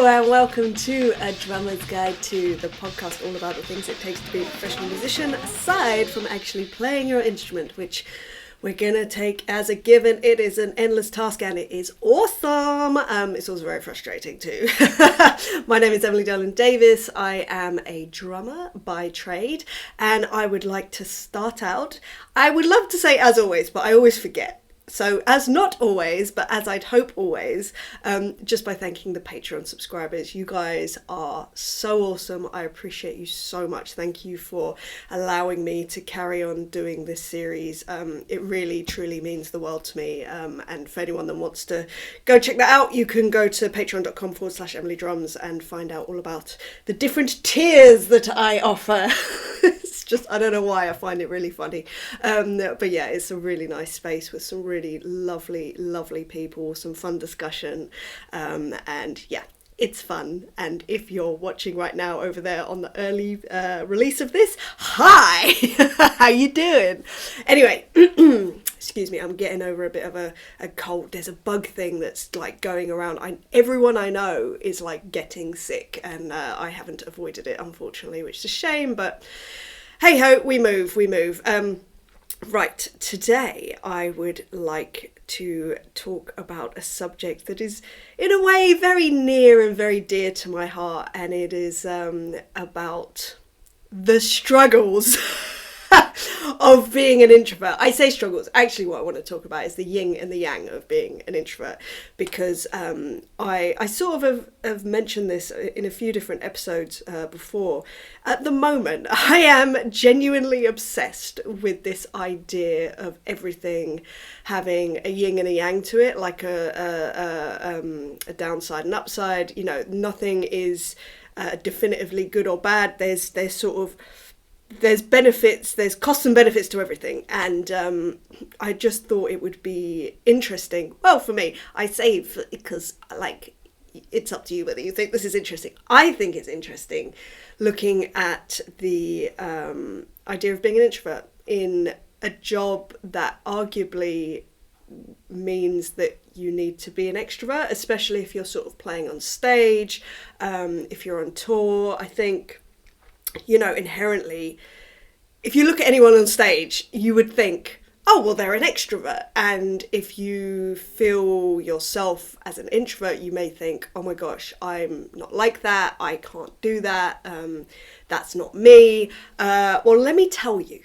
Hello and welcome to A Drummer's Guide to, the podcast all about the things it takes to be a professional musician, aside from actually playing your instrument, which we're going to take as a given. It is an endless task and it is awesome. It's also very frustrating too. My name is Emily Dolan Davis. I am a drummer by trade, and I would like to start out, I would love to say as always, but I always forget. So as not always, but as I'd hope always, just by thanking the Patreon subscribers. You guys are so awesome. I appreciate you so much. Thank you for allowing me to carry on doing this series. It really, truly means the world to me. And for anyone that wants to go check that out, you can go to patreon.com/EmilyDrums and find out all about the different tiers that I offer. It's just, I don't know why, I find it really funny. But yeah, it's a really nice space with some really lovely people, some fun discussion, and yeah, it's fun. And if you're watching right now over there on the early release of this, hi! How you doing? Anyway, excuse me, I'm getting over a bit of a cold. There's a bug thing that's like going around. Everyone I know is like getting sick, and I haven't avoided it, unfortunately, which is a shame, but hey ho, we move. Right, today I would like to talk about a subject that is in a way very near and very dear to my heart, and it is about the struggles of being an introvert. I say struggles, actually what I want to talk about is the yin and the yang of being an introvert, because I sort of have mentioned this in a few different episodes before. At the moment, I am genuinely obsessed with this idea of everything having a yin and a yang to it, like a downside and upside. You know, nothing is definitively good or bad. There's benefits, there's costs and benefits to everything, and I just thought it would be interesting. Well, for me, I say because like it's up to you whether you think this is interesting. I think it's interesting looking at the idea of being an introvert in a job that arguably means that you need to be an extrovert, especially if you're sort of playing on stage, if you're on tour. I think, you know, inherently, if you look at anyone on stage, you would think, oh, well, they're an extrovert. And if you feel yourself as an introvert, you may think, oh my gosh, I'm not like that. I can't do that. That's not me. Well, let me tell you.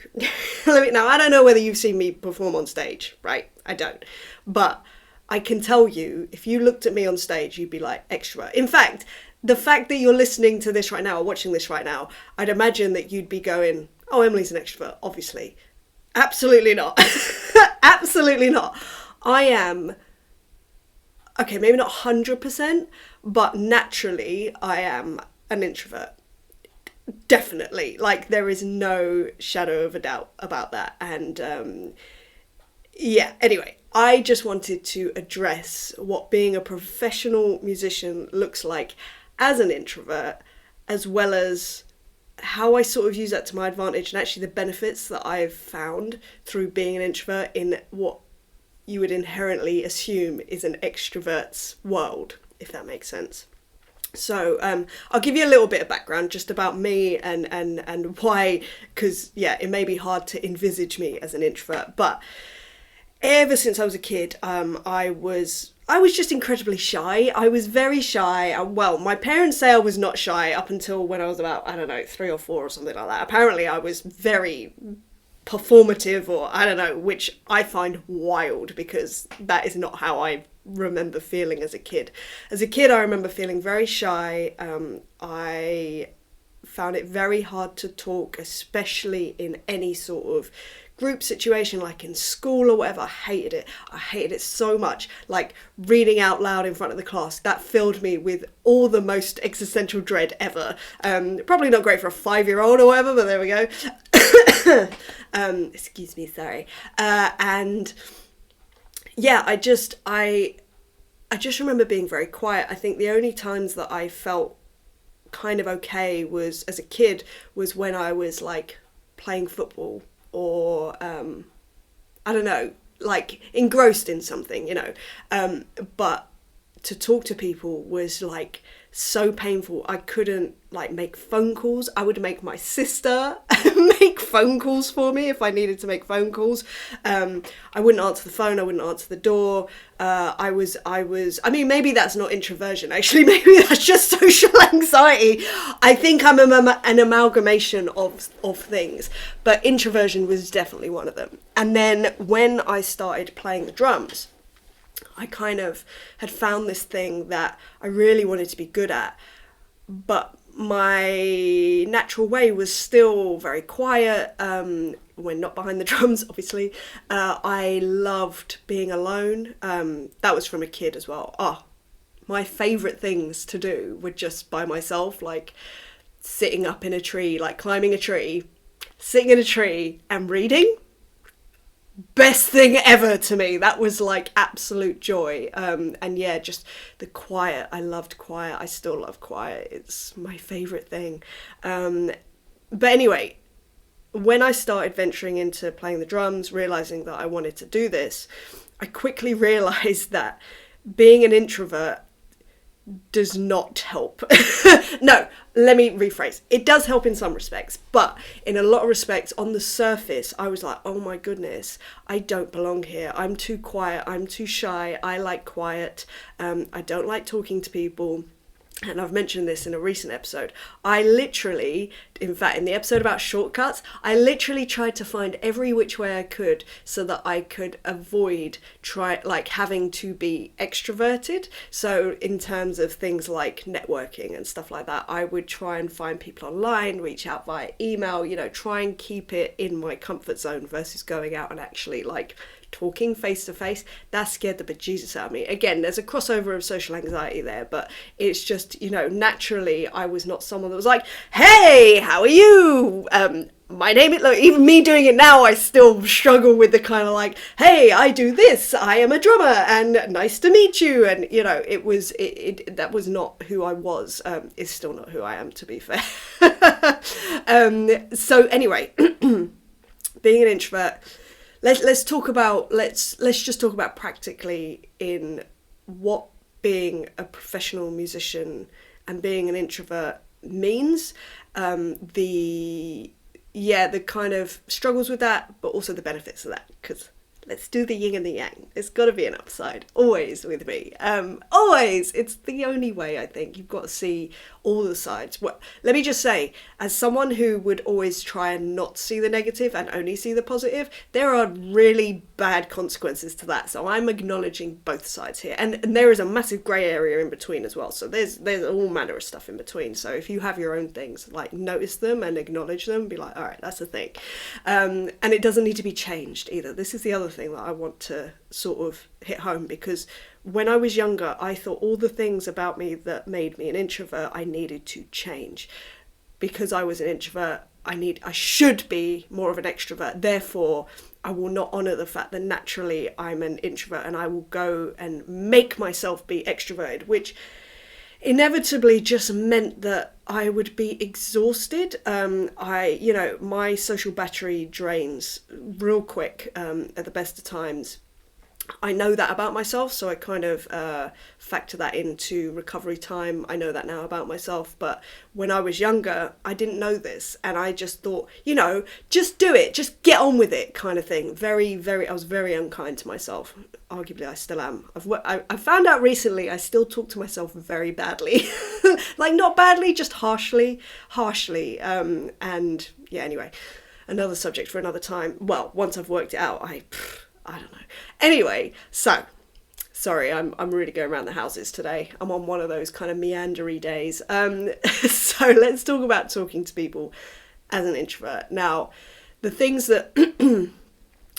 Now, I don't know whether you've seen me perform on stage, right? I don't. But I can tell you, if you looked at me on stage, you'd be like, extrovert. In fact, the fact that you're listening to this right now or watching this right now, I'd imagine that you'd be going, oh, Emily's an extrovert, obviously. Absolutely not. Absolutely not. I am, okay, maybe not 100%, but naturally I am an introvert. Definitely. Like, there is no shadow of a doubt about that. And yeah, anyway, I just wanted to address what being a professional musician looks like as an introvert, as well as how I sort of use that to my advantage, and actually the benefits that I've found through being an introvert in what you would inherently assume is an extrovert's world, if that makes sense. So I'll give you a little bit of background just about me and why, because yeah, it may be hard to envisage me as an introvert, but ever since I was a kid, I was just incredibly shy. I was very shy. Well, my parents say I was not shy up until when I was about, I don't know, 3 or 4 or something like that. Apparently I was very performative, or I don't know, which I find wild because that is not how I remember feeling as a kid. As a kid, I remember feeling very shy. I found it very hard to talk, especially in any sort of group situation, like in school or whatever. I hated it so much. Like reading out loud in front of the class, that filled me with all the most existential dread ever. Probably not great for a 5-year-old or whatever, but there we go. Excuse me, sorry. And yeah, I just remember being very quiet. I think the only times that I felt kind of okay was as a kid was when I was like playing football, or I don't know, like engrossed in something, you know. But to talk to people was like so painful. I couldn't like make phone calls. I would make my sister make phone calls for me if I needed to make phone calls. I wouldn't answer the phone. I wouldn't answer the door. I mean, maybe that's not introversion, actually. Maybe that's just social anxiety. I think I'm an amalgamation of things, but introversion was definitely one of them. And then when I started playing the drums, I kind of had found this thing that I really wanted to be good at, but my natural way was still very quiet. When not behind the drums, obviously. I loved being alone. That was from a kid as well. My favourite things to do were just by myself, like sitting up in a tree, like climbing a tree, sitting in a tree and reading. Best thing ever to me. That was like absolute joy. And yeah, just the quiet. I loved quiet. I still love quiet. It's my favourite thing. But anyway, when I started venturing into playing the drums, realising that I wanted to do this, I quickly realised that being an introvert does not help. No, let me rephrase. It does help in some respects, but in a lot of respects, on the surface, I was like, oh my goodness, I don't belong here. I'm too quiet. I'm too shy. I like quiet. I don't like talking to people. And I've mentioned this in a recent episode. I literally, in fact, in the episode about shortcuts, I literally tried to find every which way I could so that I could avoid having to be extroverted. So in terms of things like networking and stuff like that, I would try and find people online, reach out via email, try and keep it in my comfort zone versus going out and actually talking face to face. That scared the bejesus out of me. Again, there's a crossover of social anxiety there, but it's just, naturally I was not someone that was like, hey, how are you? My name is, even me doing it now, I still struggle with the kind of like, hey, I do this, I am a drummer, and nice to meet you. And, that was not who I was. It's still not who I am, to be fair. So anyway, being an introvert, let's just talk about practically in what being a professional musician and being an introvert means. The kind of struggles with that, but also the benefits of that, because let's do the yin and the yang. It's got to be an upside, always with me. Always. It's the only way, I think. You've got to see all the sides. Well, let me just say, as someone who would always try and not see the negative and only see the positive, there are really bad consequences to that. So I'm acknowledging both sides here. And there is a massive grey area in between as well. So there's all manner of stuff in between. So if you have your own things, notice them and acknowledge them, be like, all right, that's a thing. And it doesn't need to be changed either. This is the other thing that I want to sort of hit home, because when I was younger, I thought all the things about me that made me an introvert, I needed to change. Because I was an introvert, I should be more of an extrovert. Therefore, I will not honour the fact that naturally I'm an introvert, and I will go and make myself be extroverted, which inevitably just meant that I would be exhausted. My social battery drains real quick at the best of times. I know that about myself, so I kind of factor that into recovery time. I know that now about myself, but when I was younger, I didn't know this, and I just thought, just do it, just get on with it, kind of thing. I was very unkind to myself. Arguably, I still am. I found out recently I still talk to myself very badly. Not badly, just harshly. And yeah, anyway, another subject for another time. Well, once I've worked it out, I don't know. Anyway, so sorry, I'm really going around the houses today. I'm on one of those kind of meandery days. So let's talk about talking to people as an introvert. Now, the things that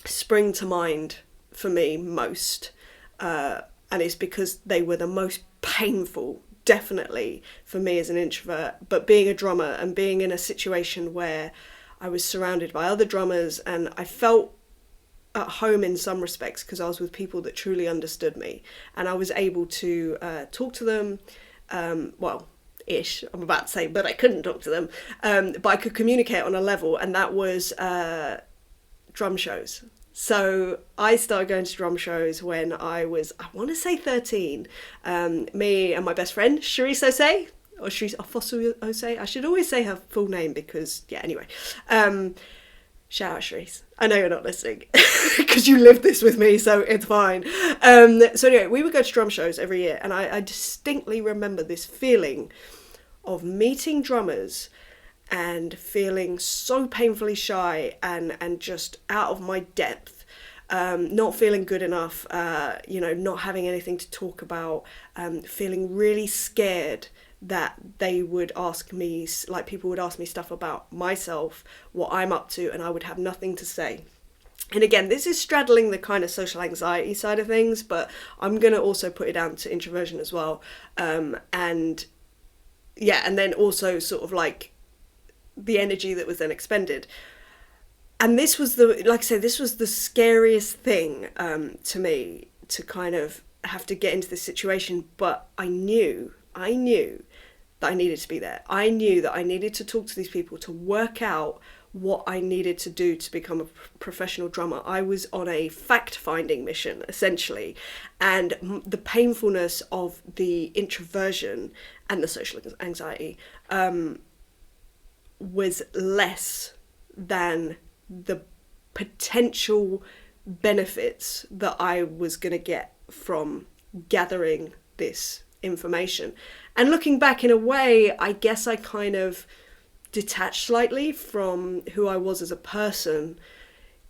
spring to mind for me most, and it's because they were the most painful, definitely, for me as an introvert, but being a drummer and being in a situation where I was surrounded by other drummers and I felt at home in some respects because I was with people that truly understood me, and I was able to talk to them, ish, I'm about to say, but I couldn't talk to them, but I could communicate on a level, and that was drum shows. So I started going to drum shows when I was, I want to say 13. Me and my best friend, Cherise Osei, or Shri Ose. I should always say her full name because, yeah, anyway. Shout out, Shrees. I know you're not listening because you lived this with me, so it's fine. So anyway, we would go to drum shows every year, and I distinctly remember this feeling of meeting drummers and feeling so painfully shy and just out of my depth, not feeling good enough, not having anything to talk about, feeling really scared that they would ask me, like people would ask me stuff about myself, what I'm up to, and I would have nothing to say. And again, this is straddling the kind of social anxiety side of things, but I'm going to also put it down to introversion as well. And then also sort of like the energy that was then expended. And this was this was the scariest thing to me, to kind of have to get into this situation. But I knew that I needed to be there. I knew that I needed to talk to these people to work out what I needed to do to become a professional drummer. I was on a fact-finding mission, essentially, and the painfulness of the introversion and the social anxiety was less than the potential benefits that I was going to get from gathering this information. And looking back, in a way, I guess I kind of detached slightly from who I was as a person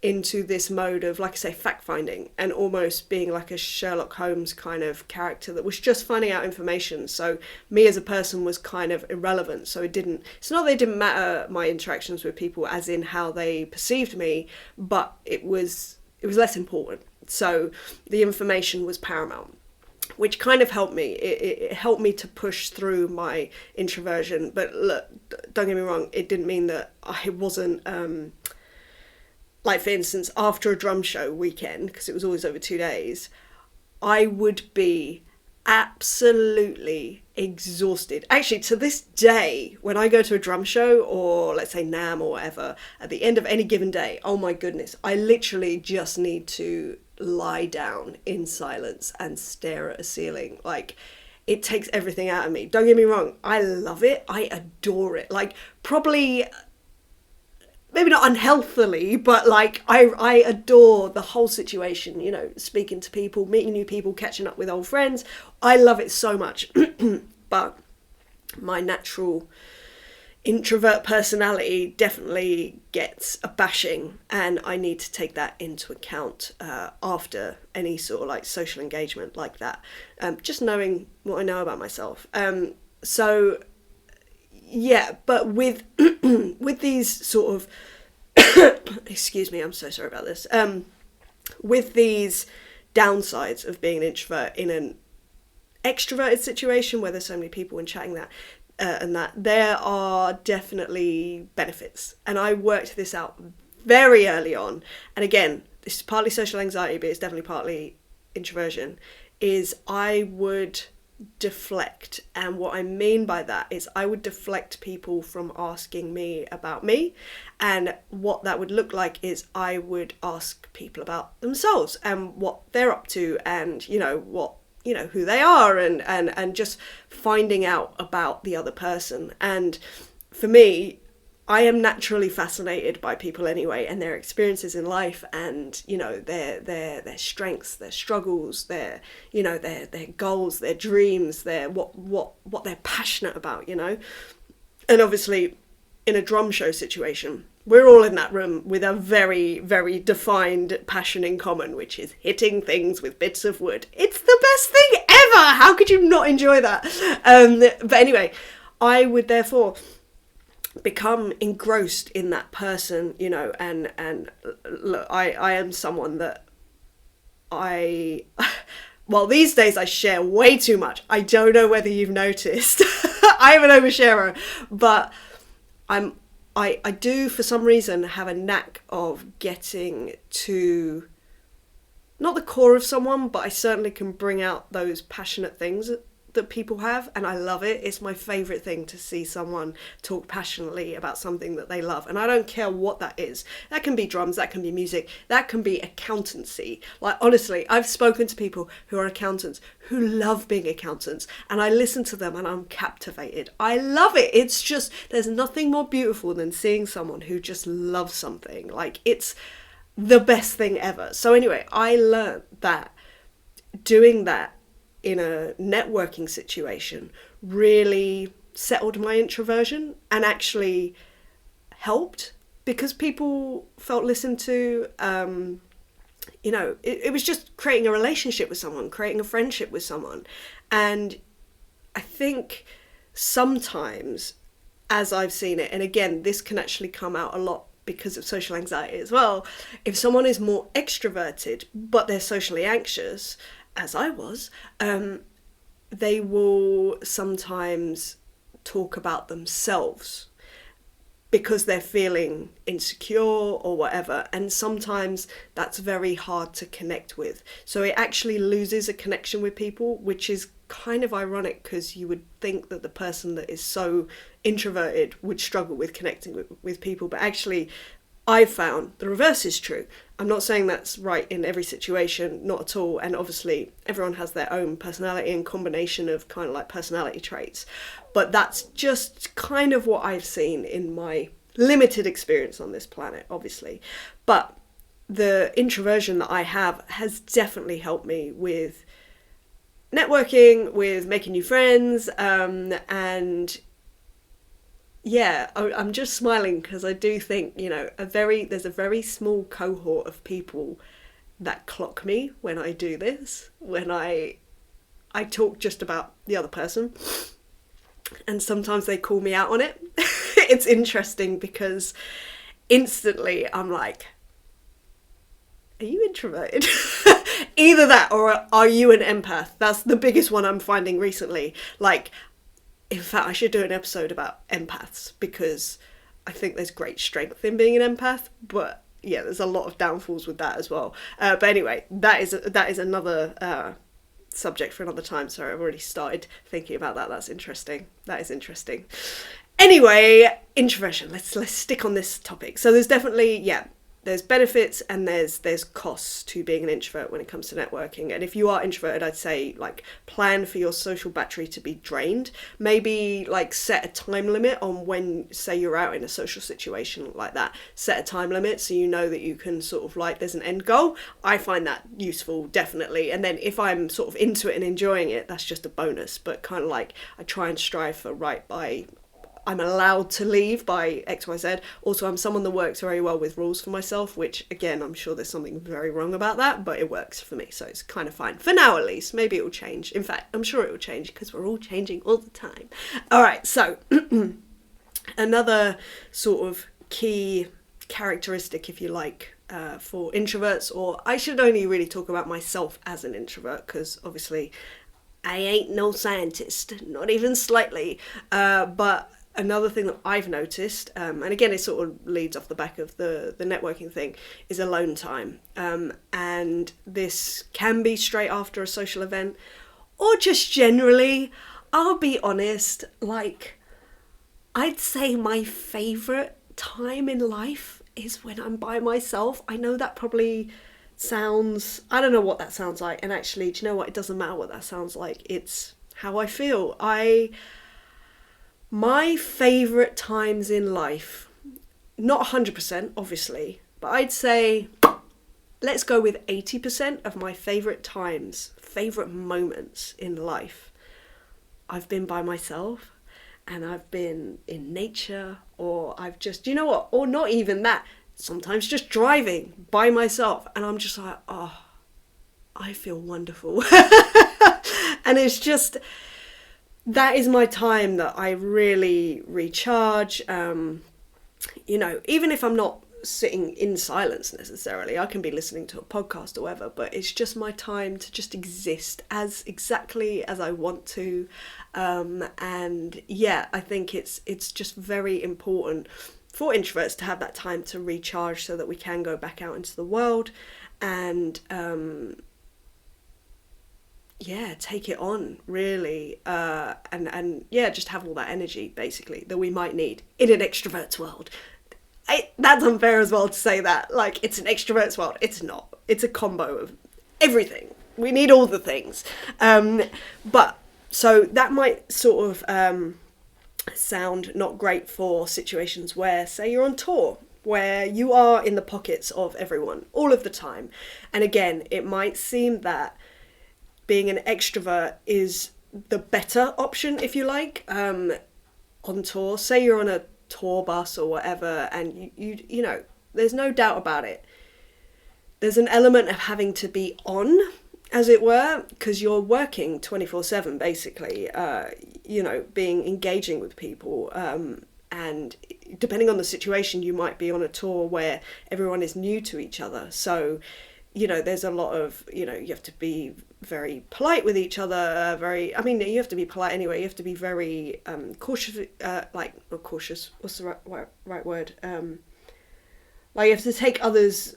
into this mode of, like I say, fact-finding, and almost being like a Sherlock Holmes kind of character that was just finding out information. So me as a person was kind of irrelevant. So it's not that it didn't matter my interactions with people as in how they perceived me, but it was less important. So the information was paramount, which kind of helped me. It helped me to push through my introversion. But look, don't get me wrong, it didn't mean that I wasn't... like, for instance, after a drum show weekend, because it was always over 2 days, I would be absolutely exhausted. Actually, to this day, when I go to a drum show, or let's say NAMM or whatever, at the end of any given day, oh my goodness, I literally just need to lie down in silence and stare at a ceiling. Like, it takes everything out of me. Don't get me wrong, I love it. I adore it. Like, probably... maybe not unhealthily, but like I adore the whole situation, speaking to people, meeting new people, catching up with old friends. I love it so much. But my natural introvert personality definitely gets a bashing, and I need to take that into account after any sort of like social engagement like that. Just knowing what I know about myself. So yeah, but with with these sort of excuse me, I'm so sorry about this. With these downsides of being an introvert in an extroverted situation where there's so many people and chatting there are definitely benefits. And I worked this out very early on. And again, this is partly social anxiety, but it's definitely partly introversion, is I would deflect. And what I mean by that is I would deflect people from asking me about me, and what that would look like is I would ask people about themselves and what they're up to, and who they are, and just finding out about the other person. And for me, I am naturally fascinated by people anyway, and their experiences in life, and their strengths, their struggles, their goals, their dreams, their what they're passionate about, And obviously, in a drum show situation, we're all in that room with a very, very defined passion in common, which is hitting things with bits of wood. It's the best thing ever. How could you not enjoy that? But anyway, I would therefore become engrossed in that person, and look, I am someone that well, these days I share way too much. I don't know whether you've noticed. I'm an oversharer, but I do for some reason have a knack of getting to not the core of someone, but I certainly can bring out those passionate things that people have, and I love it. It's my favourite thing to see someone talk passionately about something that they love, and I don't care what that is. That can be drums, that can be music, that can be accountancy. Like, honestly, I've spoken to people who are accountants who love being accountants, and I listen to them and I'm captivated. I love it. It's just, there's nothing more beautiful than seeing someone who just loves something. Like, it's the best thing ever. So anyway, I learned that doing that in a networking situation really settled my introversion and actually helped, because people felt listened to. You know, it was just creating a relationship with someone, creating a friendship with someone. And I think sometimes, as I've seen it, and again, this can actually come out a lot because of social anxiety as well, if someone is more extroverted but they're socially anxious, as I was, they will sometimes talk about themselves because they're feeling insecure or whatever, and sometimes that's very hard to connect with. So it actually loses a connection with people, which is kind of ironic, because you would think that the person that is so introverted would struggle with connecting with people, but actually I've found the reverse is true. I'm not saying that's right in every situation, not at all, and obviously everyone has their own personality and combination of kind of like personality traits, but that's just kind of what I've seen in my limited experience on this planet, obviously. But the introversion that I have has definitely helped me with networking, with making new friends, and yeah, I'm just smiling because I do think, you know, there's a very small cohort of people that clock me when I do this, when I talk just about the other person, and sometimes they call me out on it. It's interesting because instantly I'm like, are you introverted? Either that or are you an empath? That's the biggest one I'm finding recently. Like, in fact, I should do an episode about empaths, because I think there's great strength in being an empath, but yeah, there's a lot of downfalls with that as well. But anyway, that is another subject for another time. Sorry, I've already started thinking about that. That's interesting. That is interesting. Anyway, introversion. Let's stick on this topic. So there's definitely, there's benefits and there's costs to being an introvert when it comes to networking. And if you are introverted, I'd say like plan for your social battery to be drained. Maybe like set a time limit on when, say you're out in a social situation like that, set a time limit so you know that you can sort of like, there's an end goal. I find that useful, definitely. And then if I'm sort of into it and enjoying it, that's just a bonus. But kind of like I try and strive for I'm allowed to leave by XYZ. Also, I'm someone that works very well with rules for myself, which, again, I'm sure there's something very wrong about that, but it works for me, so it's kind of fine. For now, at least. Maybe it will change. In fact, I'm sure it will change, because we're all changing all the time. All right, so another sort of key characteristic, if you like, for introverts, or I should only really talk about myself as an introvert, because obviously I ain't no scientist, not even slightly, but another thing that I've noticed, and again it sort of leads off the back of the networking thing, is alone time. And this can be straight after a social event, or just generally. I'll be honest, like, I'd say my favourite time in life is when I'm by myself. I know that probably sounds, I don't know what that sounds like, and actually, do you know what, it doesn't matter what that sounds like, it's how I feel. My favourite times in life, not 100% obviously, but I'd say, let's go with 80% of my favourite times, favourite moments in life, I've been by myself, and I've been in nature, or I've just, you know what, or not even that, sometimes just driving by myself, and I'm just like, oh, I feel wonderful. And it's just, that is my time that I really recharge. You know, even if I'm not sitting in silence necessarily, I can be listening to a podcast or whatever, but it's just my time to just exist as exactly as I want to. And yeah, I think it's just very important for introverts to have that time to recharge so that we can go back out into the world and yeah, take it on really, and yeah, just have all that energy basically that we might need in an extrovert's world. That's unfair as well to say that, like, it's an extrovert's world. It's not. It's a combo of everything. We need all the things. But so that might sort of sound not great for situations where, say, you're on tour, where you are in the pockets of everyone all of the time. And again, it might seem that being an extrovert is the better option, if you like, on tour. Say you're on a tour bus or whatever, and you know, there's no doubt about it. There's an element of having to be on, as it were, because you're working 24/7 basically, you know, engaging with people, and depending on the situation, you might be on a tour where everyone is new to each other. So, you know, there's a lot of, you know, you have to be very polite with each other, I mean, you have to be polite anyway, you have to be very cautious, not cautious, what's the right word? Like, you have to take others'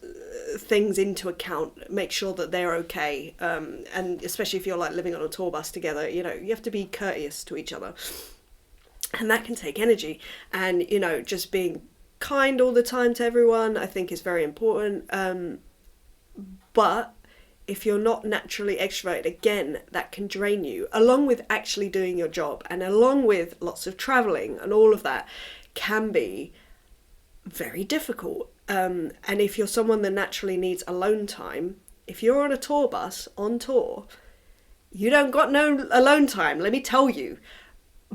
things into account, make sure that they're okay, and especially if you're like living on a tour bus together, you know, you have to be courteous to each other. And that can take energy, and, you know, just being kind all the time to everyone, I think, is very important. But if you're not naturally extroverted, again, that can drain you, along with actually doing your job, and along with lots of traveling, and all of that can be very difficult. And if you're someone that naturally needs alone time, if you're on a tour bus on tour, you don't got no alone time, let me tell you.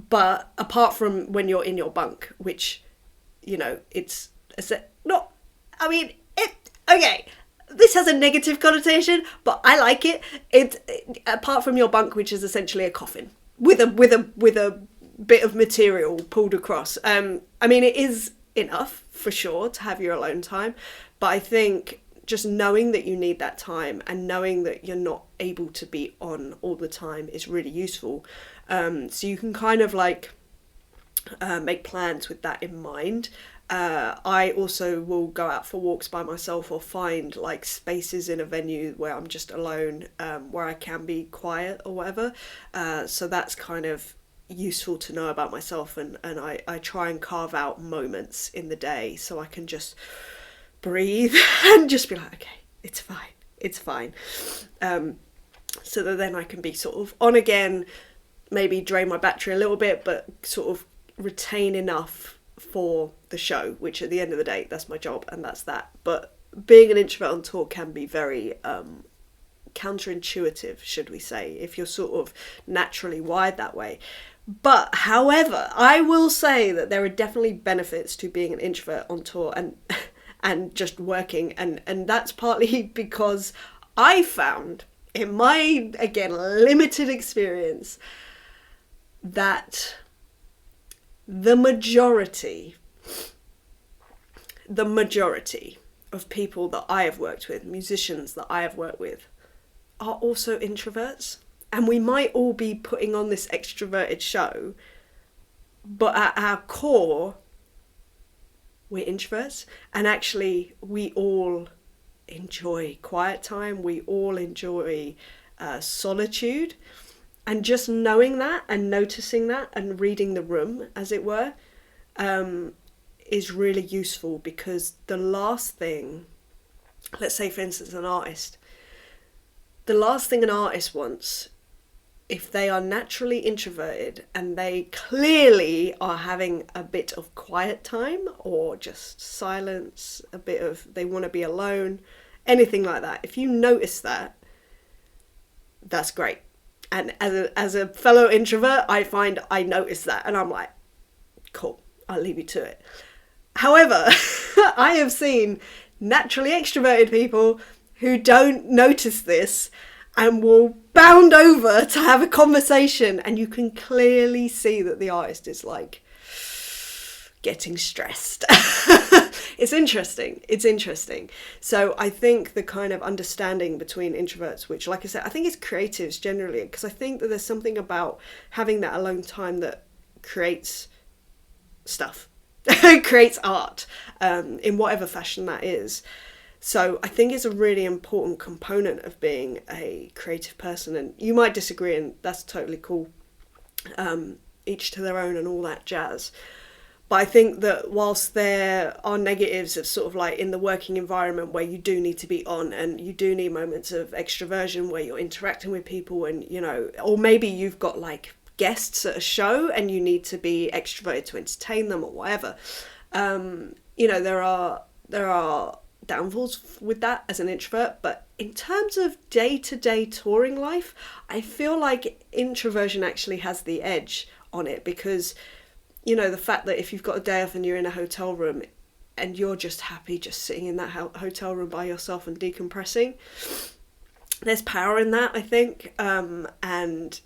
But apart from when you're in your bunk, which, you know, it's not, I mean, okay, this has a negative connotation, but I like it. Apart from your bunk, which is essentially a coffin with a bit of material pulled across. I mean, it is enough for sure to have your alone time, but I think just knowing that you need that time and knowing that you're not able to be on all the time is really useful. So you can kind of like make plans with that in mind. I also will go out for walks by myself, or find like spaces in a venue where I'm just alone, where I can be quiet or whatever. So that's kind of useful to know about myself, and I try and carve out moments in the day so I can just breathe and just be like, okay, it's fine. So that then I can be sort of on again, maybe drain my battery a little bit, but sort of retain enough for the show, which at the end of the day, that's my job, and that's that. But being an introvert on tour can be very counterintuitive, should we say, if you're sort of naturally wired that way. But however, I will say that there are definitely benefits to being an introvert on tour and just working, and that's partly because I found in my, again, limited experience, that the majority of people that I have worked with, musicians that I have worked with, are also introverts. And we might all be putting on this extroverted show, but at our core, we're introverts. And actually, we all enjoy quiet time. We all enjoy solitude. And just knowing that and noticing that and reading the room, as it were, is really useful, because the last thing, let's say for instance an artist, the last thing an artist wants, if they are naturally introverted and they clearly are having a bit of quiet time or just silence, a bit of, they want to be alone, anything like that, if you notice that, that's great. And as a fellow introvert, I find I notice that and I'm like, cool, I'll leave you to it. However, I have seen naturally extroverted people who don't notice this and will bound over to have a conversation, and you can clearly see that the artist is like getting stressed. It's interesting. So I think the kind of understanding between introverts, which, like I said, I think it's creatives generally, because I think that there's something about having that alone time that creates stuff, creates art, in whatever fashion that is. So I think it's a really important component of being a creative person, and you might disagree, and that's totally cool. Each to their own and all that jazz. But I think that whilst there are negatives of sort of like in the working environment where you do need to be on and you do need moments of extroversion where you're interacting with people and, you know, or maybe you've got like guests at a show and you need to be extroverted to entertain them or whatever. You know, there are downfalls with that as an introvert, but in terms of day-to-day touring life, I feel like introversion actually has the edge on it because, you know, the fact that if you've got a day off and you're in a hotel room and you're just happy just sitting in that hotel room by yourself and decompressing, there's power in that, I think. And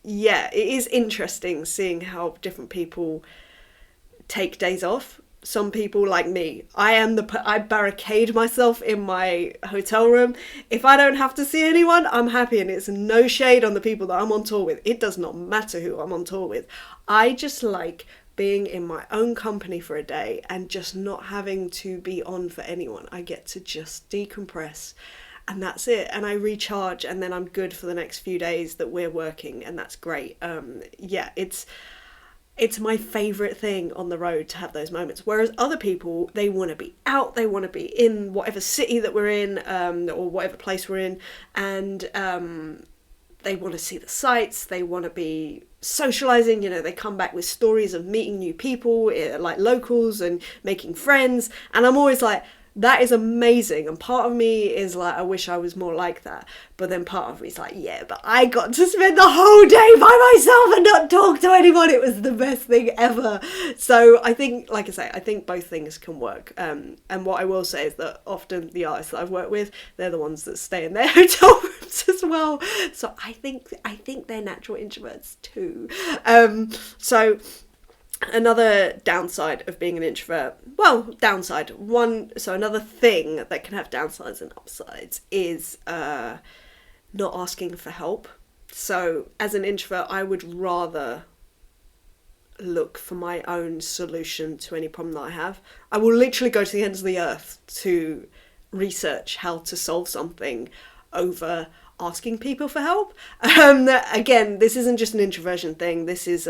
yeah, it is interesting seeing how different people take days off. Some people, like me, I barricade myself in my hotel room. If I don't have to see anyone, I'm happy, and it's no shade on the people that I'm on tour with. It does not matter who I'm on tour with. I just like being in my own company for a day and just not having to be on for anyone. I get to just decompress and that's it. And I recharge and then I'm good for the next few days that we're working, and that's great. Yeah, it's my favourite thing on the road to have those moments. Whereas other people, they want to be out, they want to be in whatever city that we're in, or whatever place we're in, and they want to see the sights, they want to be socialising, you know, they come back with stories of meeting new people, like locals, and making friends, and I'm always like, that is amazing, and part of me is like, I wish I was more like that, but then part of me is like, yeah, but I got to spend the whole day by myself and not talk to anyone. It was the best thing ever. So I think, like I say, I think both things can work, and what I will say is that often the artists that I've worked with, they're the ones that stay in their hotel rooms as well, so I think they're natural introverts too. So another downside of being an introvert, another thing that can have downsides and upsides is not asking for help. So as an introvert, I would rather look for my own solution to any problem that I have. I will literally go to the ends of the earth to research how to solve something over asking people for help. Again, this isn't just an introversion thing. This is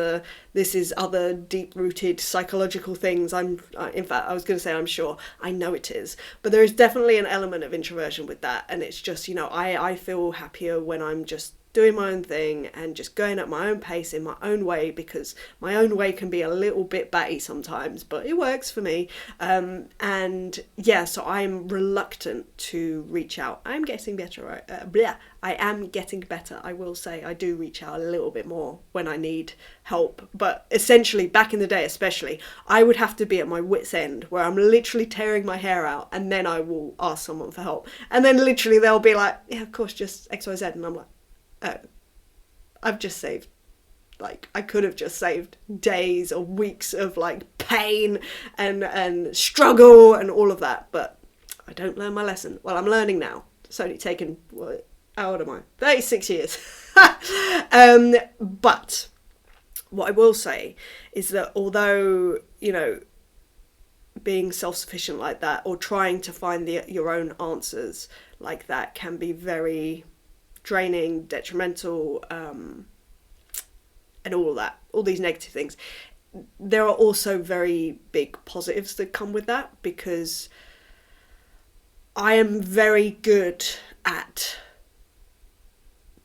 other deep-rooted psychological things. In fact, I was going to say I'm sure. I know it is. But there is definitely an element of introversion with that. And it's just, you know, I feel happier when I'm just doing my own thing and just going at my own pace in my own way, because my own way can be a little bit batty sometimes, but it works for me. And yeah, so I'm reluctant to reach out. I'm getting better. I am getting better. I will say I do reach out a little bit more when I need help. But essentially, back in the day especially, I would have to be at my wit's end where I'm literally tearing my hair out, and then I will ask someone for help. And then literally they'll be like, yeah, of course, just XYZ. And I'm like, oh, I've just saved, like, I could have just saved days or weeks of like pain and struggle and all of that, but I don't learn my lesson. Well, I'm learning now. It's only taken, how old am I? 36 years. But what I will say is that although, you know, being self-sufficient like that or trying to find your own answers like that can be very draining, detrimental, and all of that, all these negative things, there are also very big positives that come with that, because I am very good at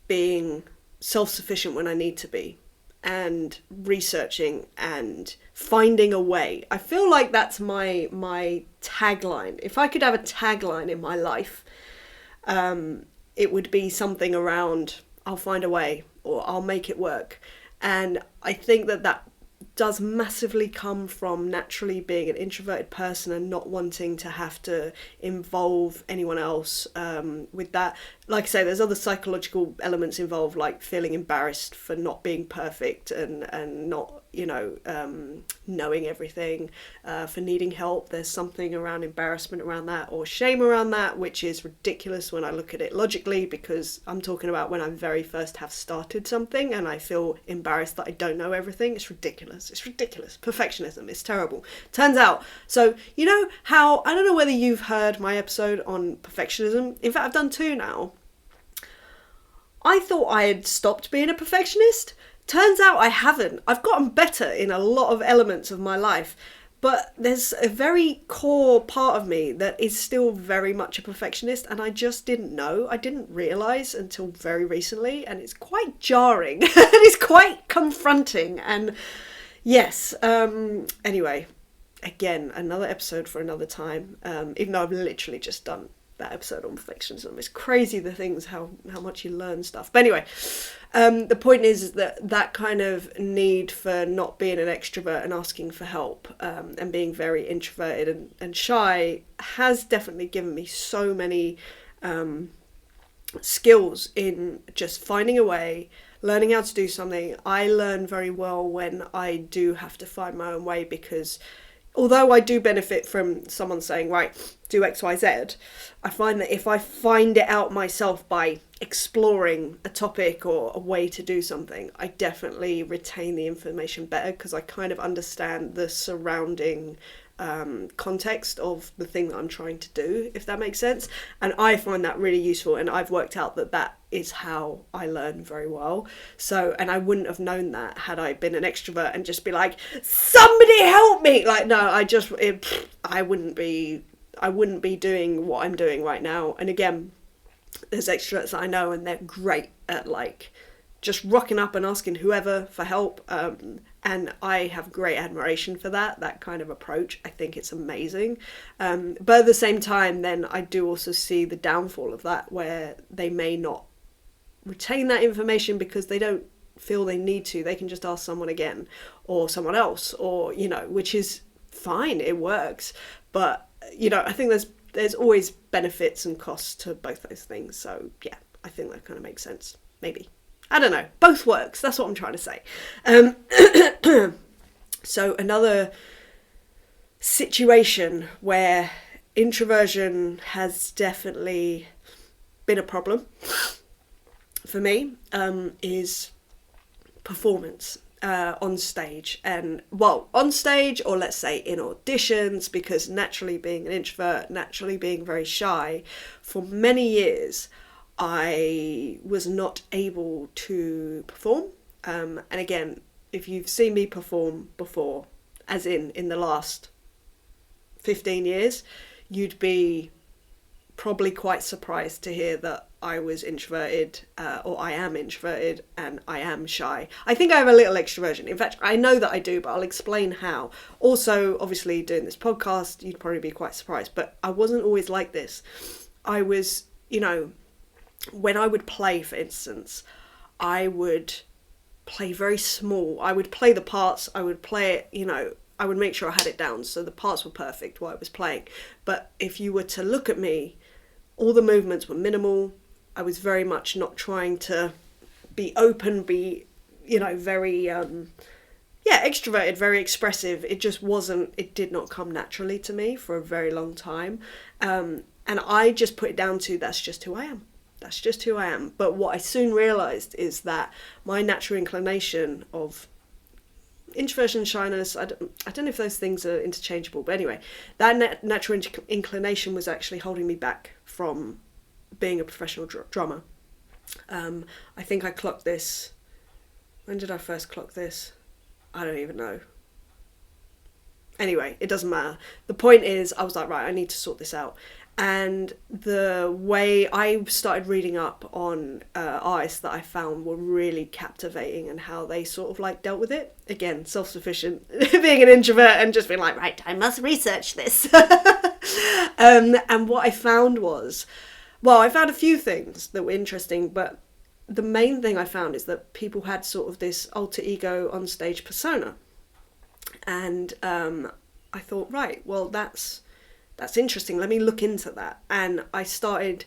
being self-sufficient when I need to be, and researching and finding a way. I feel like that's my tagline. If I could have a tagline in my life, it would be something around, I'll find a way, or I'll make it work. And I think that does massively come from naturally being an introverted person and not wanting to have to involve anyone else with that. Like I say, there's other psychological elements involved, like feeling embarrassed for not being perfect and not knowing everything, for needing help. There's something around embarrassment around that, or shame around that, which is ridiculous when I look at it logically, because I'm talking about when I very first have started something and I feel embarrassed that I don't know everything. It's ridiculous. Perfectionism is terrible. Turns out. So you know how, I don't know whether you've heard my episode on perfectionism. In fact, I've done 2 now. I thought I had stopped being a perfectionist. Turns out I haven't. I've gotten better in a lot of elements of my life, but there's a very core part of me that is still very much a perfectionist, and I just didn't know. I didn't realise until very recently, and it's quite jarring. And it's quite confronting. And yes, anyway, again, another episode for another time, even though I've literally just done that episode on perfectionism. It's crazy the things, how much you learn stuff. But anyway, the point is that kind of need for not being an extrovert and asking for help, and being very introverted and shy has definitely given me so many skills in just finding a way, learning how to do something. I learn very well when I do have to find my own way, because although I do benefit from someone saying, right, do X, Y, Z, I find that if I find it out myself by exploring a topic or a way to do something, I definitely retain the information better, because I kind of understand the surrounding context of the thing that I'm trying to do, if that makes sense. And I find that really useful, and I've worked out that is how I learn very well. So, and I wouldn't have known that had I been an extrovert and just be like, somebody help me. Like, no, I wouldn't be doing what I'm doing right now. And again, there's extroverts that I know, and they're great at like just rocking up and asking whoever for help. And I have great admiration for that kind of approach. I think it's amazing. But at the same time, then I do also see the downfall of that, where they may not retain that information because they don't feel they need to. They can just ask someone again, or someone else, or, which is fine. It works. But, I think there's always benefits and costs to both those things. So yeah, I think that kind of makes sense. Maybe. I don't know. Both works. That's what I'm trying to say. So another situation where introversion has definitely been a problem for me is performance on stage. And on stage, or let's say in auditions, because naturally being an introvert, naturally being very shy, for many years I was not able to perform. And again, if you've seen me perform before, as in the last 15 years, you'd be probably quite surprised to hear that I was introverted, or I am introverted, and I am shy. I think I have a little extroversion. In fact, I know that I do, but I'll explain how. Also, obviously, doing this podcast, you'd probably be quite surprised, but I wasn't always like this. I was, when I would play, for instance, I would play very small. I would play the parts, I would play it, I would make sure I had it down so the parts were perfect while I was playing. But if you were to look at me, all the movements were minimal. I was very much not trying to be open, very, extroverted, very expressive. It just wasn't, it did not come naturally to me for a very long time. And I just put it down to, that's just who I am. That's just who I am. But what I soon realised is that my natural inclination of introversion and shyness, I don't know if those things are interchangeable, but anyway, that natural inclination was actually holding me back from being a professional drummer. I think I clocked this. When did I first clock this? I don't even know. Anyway, it doesn't matter. The point is, I was like, right, I need to sort this out. And the way I started reading up on artists that I found were really captivating, and how they sort of like dealt with it. Again, self-sufficient, being an introvert and just being like, right, I must research this. And what I found was, I found a few things that were interesting, but the main thing I found is that people had sort of this alter ego on stage persona. And I thought, right, well, that's interesting. Let me look into that. And I started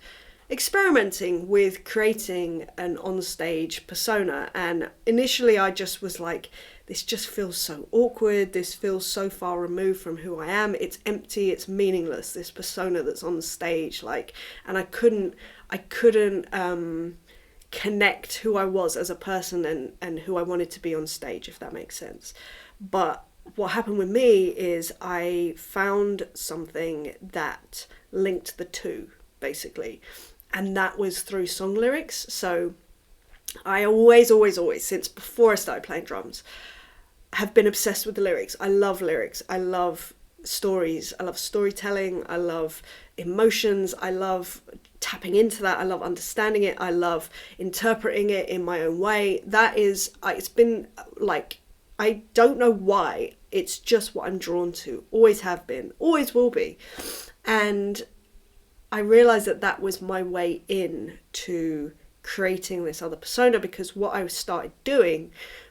experimenting with creating an onstage persona. And initially I just was like this just feels so awkward. This feels so far removed from who I am. It's empty. It's meaningless. This persona that's on the stage, like, and I couldn't connect who I was as a person and who I wanted to be on stage, if that makes sense. But what happened with me is I found something that linked the two, basically, and that was through song lyrics. So I always, since before I started playing drums, have been obsessed with the lyrics. I love lyrics. I love stories. I love storytelling. I love emotions. I love tapping into that. I love understanding it. I love interpreting it in my own way. That is, it's been like, I don't know why. It's just what I'm drawn to. Always have been. Always will be. And I realized that that was my way in to creating this other persona, because what I started doing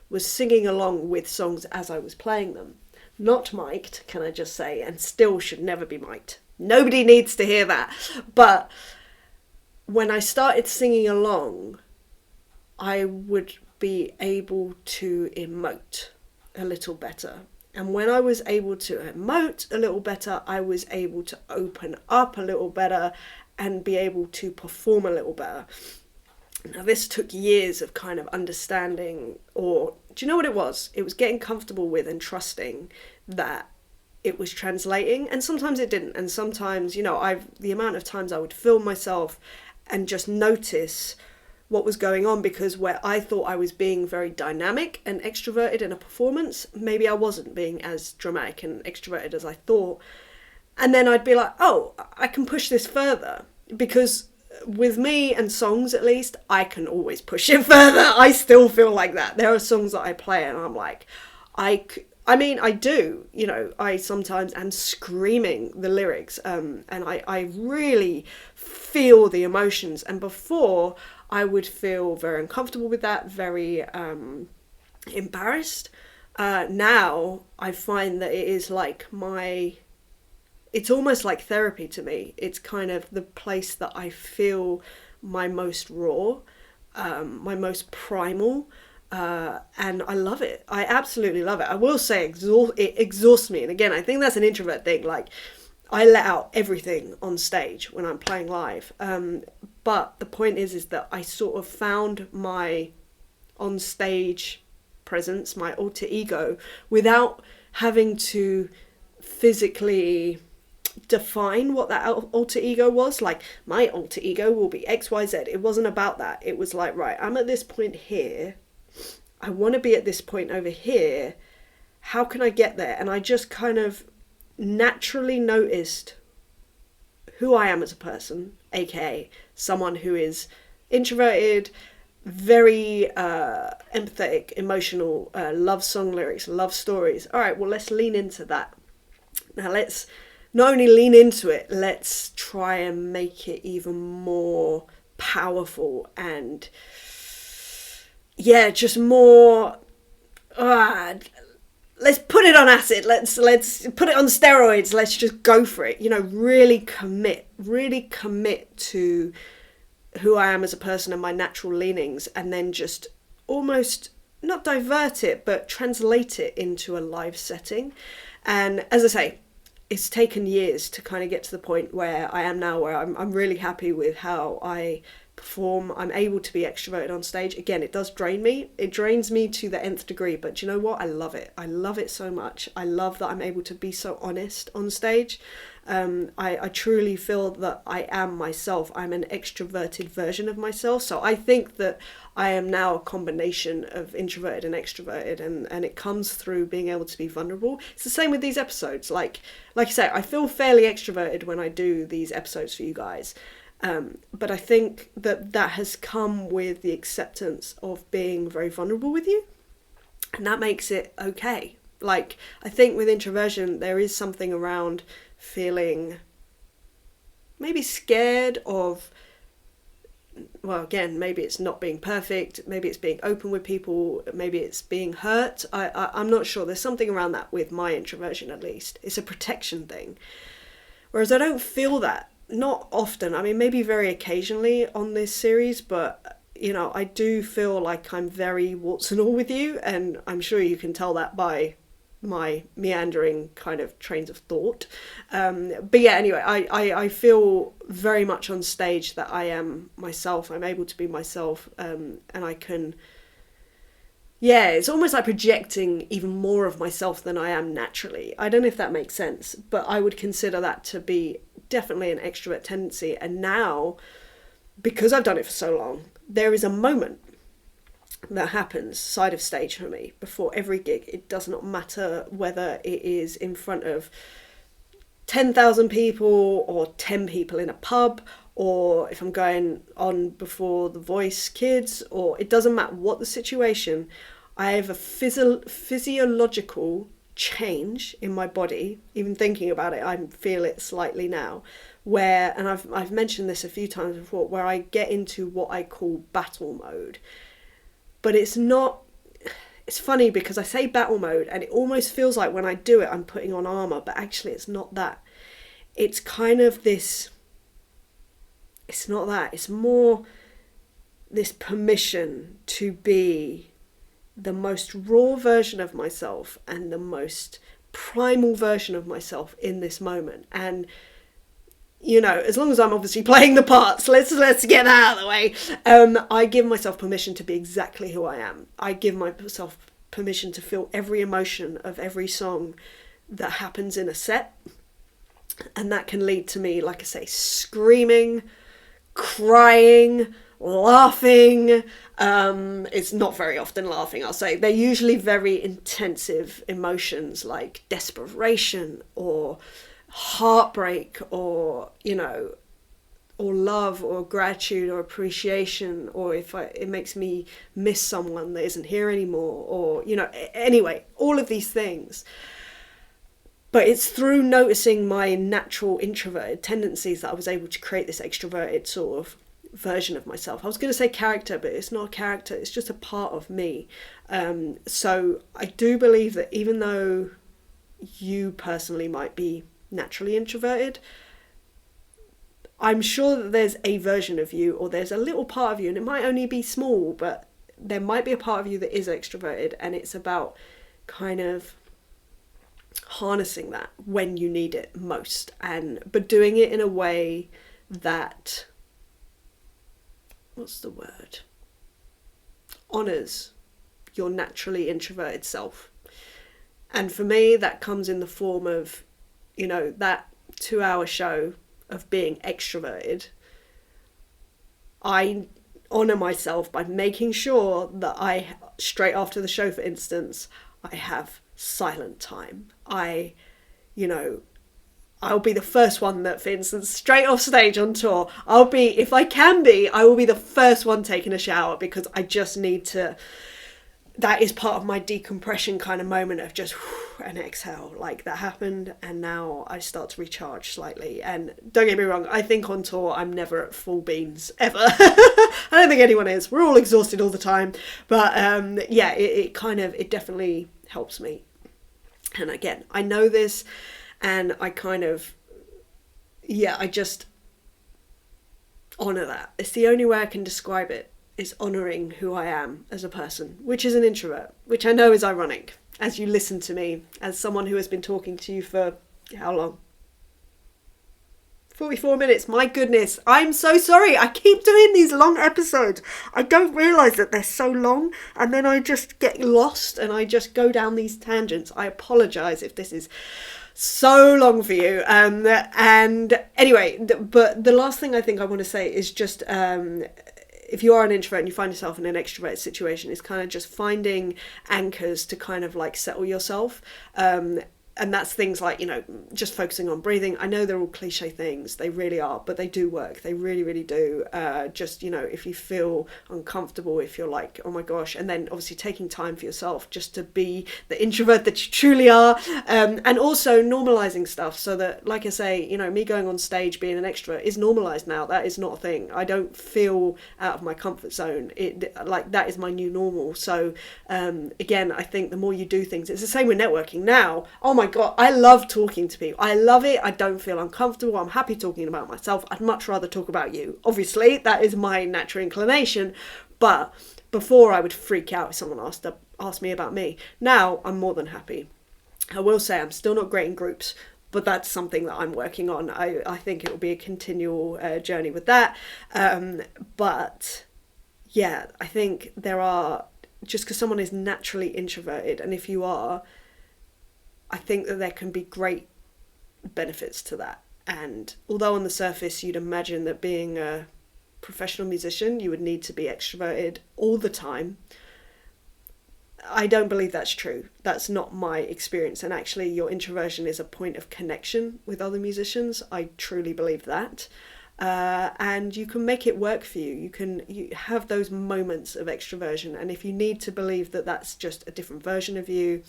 was singing along with songs as I was playing them. Not mic'd, can I just say, and still should never be mic'd. Nobody needs to hear that. But when I started singing along, I would be able to emote a little better. And when I was able to emote a little better, I was able to open up a little better and be able to perform a little better. Now, this took years of kind of understanding, or do you know what it was? It was getting comfortable with and trusting that it was translating, and sometimes it didn't. And sometimes, the amount of times I would film myself and just notice what was going on, because where I thought I was being very dynamic and extroverted in a performance, maybe I wasn't being as dramatic and extroverted as I thought. And then I'd be like, oh, I can push this further, because with me and songs, at least, I can always push it further. I still feel like that. There are songs that I play and I'm like, I do, I sometimes am screaming the lyrics, and I really feel the emotions. And before, I would feel very uncomfortable with that, very embarrassed. Now I find that it is like it's almost like therapy to me. It's kind of the place that I feel my most raw, my most primal, and I love it. I absolutely love it. I will say it exhausts me. And again, I think that's an introvert thing. Like, I let out everything on stage when I'm playing live. But the point is that I sort of found my on-stage presence, my alter ego, without having to physically define what that alter ego was. Like, my alter ego will be XYZ. It wasn't about that. It was like, right, I'm at this point here. I want to be at this point over here. How can I get there? And I just kind of naturally noticed who I am as a person, aka someone who is introverted, very empathetic, emotional, love song lyrics, love stories. All right, well, let's lean into that. Now, let's not only lean into it, let's try and make it even more powerful and, just more... let's put it on acid. Let's put it on steroids. Let's just go for it. Really commit to who I am as a person and my natural leanings, and then just almost not divert it, but translate it into a live setting. And as I say, it's taken years to kind of get to the point where I am now, where I'm really happy with how I perform. I'm able to be extroverted on stage. Again, it does drain me. It drains me to the nth degree, but you know what? I love it. I love it so much. I love that I'm able to be so honest on stage. I truly feel that I am myself. I'm an extroverted version of myself. So I think that I am now a combination of introverted and extroverted, and it comes through being able to be vulnerable. It's the same with these episodes. Like I say, I feel fairly extroverted when I do these episodes for you guys. But I think that has come with the acceptance of being very vulnerable with you, and that makes it okay. Like, I think with introversion, there is something around feeling maybe scared of, well, again, maybe it's not being perfect, maybe it's being open with people, maybe it's being hurt. I'm not sure. There's something around that with my introversion, at least. It's a protection thing. Whereas I don't feel that. Not often. I mean, maybe very occasionally on this series, but I do feel like I'm very warts and all with you, and I'm sure you can tell that by my meandering kind of trains of thought. But yeah, anyway, I feel very much on stage that I am myself. I'm able to be myself, and I can... Yeah, it's almost like projecting even more of myself than I am naturally. I don't know if that makes sense, but I would consider that to be definitely an extrovert tendency. And now, because I've done it for so long, there is a moment that happens side of stage for me before every gig. It does not matter whether it is in front of 10,000 people or 10 people in a pub, or if I'm going on before the Voice kids, or it doesn't matter what the situation. I have a physiological change in my body. Even thinking about it, I feel it slightly now, where, and I've mentioned this a few times before, where I get into what I call battle mode. But it's not... It's funny because I say battle mode and it almost feels like when I do it I'm putting on armour, but actually it's not that. It's kind of this... It's not that. It's more this permission to be the most raw version of myself and the most primal version of myself in this moment. And as long as I'm obviously playing the parts, let's get that out of the way. I give myself permission to be exactly who I am. I give myself permission to feel every emotion of every song that happens in a set. And that can lead to me, like I say, screaming, crying, laughing. It's not very often laughing, I'll say. They're usually very intensive emotions like desperation or heartbreak or or love or gratitude or appreciation, or if it makes me miss someone that isn't here anymore, or anyway, all of these things. But it's through noticing my natural introverted tendencies that I was able to create this extroverted sort of version of myself. I was going to say character, but it's not a character, it's just a part of me. So I do believe that even though you personally might be naturally introverted, I'm sure that there's a version of you, or there's a little part of you, and it might only be small, but there might be a part of you that is extroverted, and it's about kind of harnessing that when you need it most, but doing it in a way that, what's the word, honours your naturally introverted self. And for me, that comes in the form of, that 2-hour show of being extroverted. I honour myself by making sure that straight after the show, for instance, I have silent time. I'll be the first one that, for instance, straight off stage on tour, I will be the first one taking a shower, because I just need to... That is part of my decompression kind of moment of just an exhale. Like, that happened, and now I start to recharge slightly. And don't get me wrong, I think on tour I'm never at full beans, ever. I don't think anyone is. We're all exhausted all the time. But it definitely helps me. And again, I know this, and I kind of, I just honour that. It's the only way I can describe it, is honouring who I am as a person, which is an introvert, which I know is ironic, as you listen to me, as someone who has been talking to you for, how long? 44 minutes, my goodness. I'm so sorry. I keep doing these long episodes. I don't realise that they're so long, and then I just get lost and I just go down these tangents. I apologise if this is so long for you. And anyway, but the last thing I think I want to say is just... if you are an introvert and you find yourself in an extroverted situation, it's kind of just finding anchors to kind of like settle yourself. And that's things like, just focusing on breathing. I know they're all cliche things. They really are, but they do work. They really, really do. If you feel uncomfortable, if you're like, oh my gosh, and then obviously taking time for yourself just to be the introvert that you truly are. And also normalizing stuff so that, like I say, me going on stage being an extrovert is normalized now. That is not a thing. I don't feel out of my comfort zone. That is my new normal. So again, I think the more you do things, it's the same with networking now. Oh my my God, I love talking to people. I love it. I don't feel uncomfortable. I'm happy talking about myself. I'd much rather talk about you. Obviously, that is my natural inclination. But before I would freak out if someone asked me about me. Now I'm more than happy. I will say I'm still not great in groups, but that's something that I'm working on. I think it will be a continual journey with that. But yeah, I think there are, just because someone is naturally introverted, and if you are, I think that there can be great benefits to that. And although on the surface you'd imagine that being a professional musician you would need to be extroverted all the time, I don't believe that's true. That's not my experience. And actually your introversion is a point of connection with other musicians. I truly believe that. And you can make it work for you. You have those moments of extroversion. And if you need to believe that that's just a different version of you,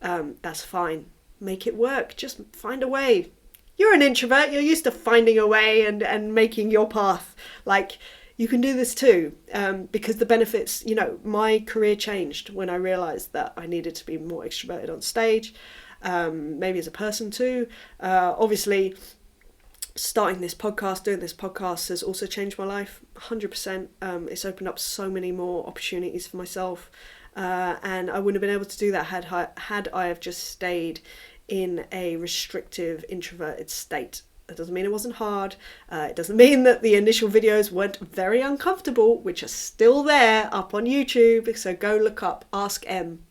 that's fine. Make it work. Just find a way. You're an introvert. You're used to finding a way and making your path. Like, you can do this too, because the benefits, my career changed when I realised that I needed to be more extroverted on stage, maybe as a person too. Obviously, starting this podcast, doing this podcast has also changed my life, 100%. It's opened up so many more opportunities for myself, and I wouldn't have been able to do that had I have just stayed in a restrictive, introverted state. That doesn't mean it wasn't hard. It doesn't mean that the initial videos weren't very uncomfortable, which are still there up on YouTube. So go look up Ask M.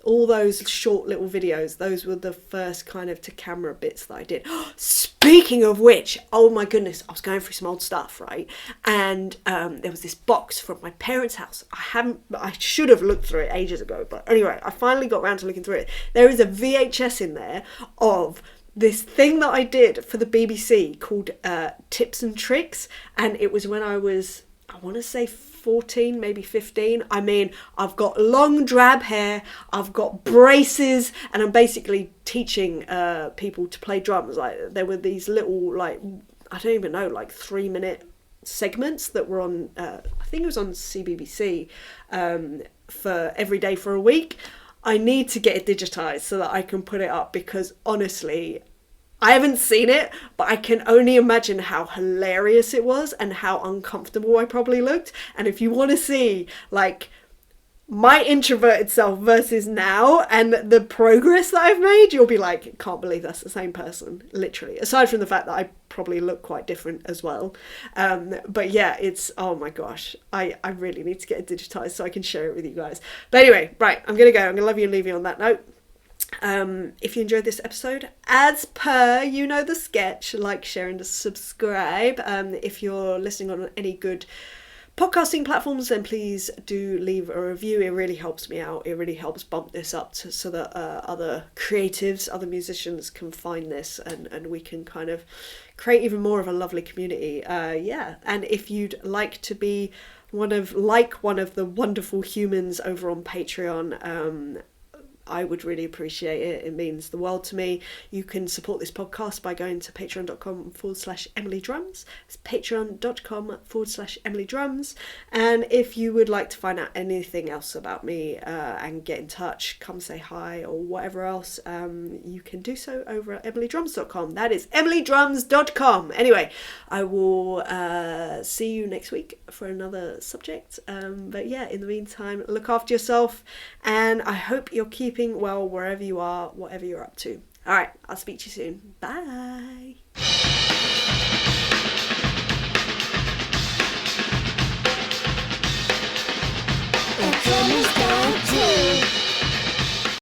All those short little videos, those were the first kind of to camera bits that I did. Speaking of which, oh my goodness, I was going through some old stuff, right? And there was this box from my parents' house. I should have looked through it ages ago, but anyway, I finally got around to looking through it. There is a VHS in there of this thing that I did for the BBC called Tips and Tricks, and it was when I was, I want to say 14, maybe 15. I mean, I've got long drab hair, I've got braces, and I'm basically teaching people to play drums. Like, there were these little, like, I don't even know, like 3-minute segments that were on, I think it was on CBBC, for every day for a week. I need to get it digitized so that I can put it up, because honestly, I haven't seen it, but I can only imagine how hilarious it was and how uncomfortable I probably looked. And if you want to see, like, my introverted self versus now and the progress that I've made, you'll be like, can't believe that's the same person, literally. Aside from the fact that I probably look quite different as well. But yeah, it's, oh my gosh, I really need to get it digitized so I can share it with you guys. But anyway, right, I'm going to go. I'm going to love you and leave you on that note. If you enjoyed this episode, as per, you know the sketch, like, share and subscribe. If you're listening on any good podcasting platforms, then please do leave a review. It really helps me out. It really helps bump this up so that other creatives, other musicians can find this, and we can kind of create even more of a lovely community. And if you'd like to be one of the wonderful humans over on Patreon, I would really appreciate it. It means the world to me. You can support this podcast by going to patreon.com/EmilyDrums. It's patreon.com/EmilyDrums. And if you would like to find out anything else about me and get in touch, come say hi or whatever else, you can do so over at EmilyDrums.com. That is EmilyDrums.com. Anyway, I will see you next week for another subject. But yeah, in the meantime, look after yourself, and I hope you're keeping well wherever you are, whatever you're up to. All right, I'll speak to you soon. Bye.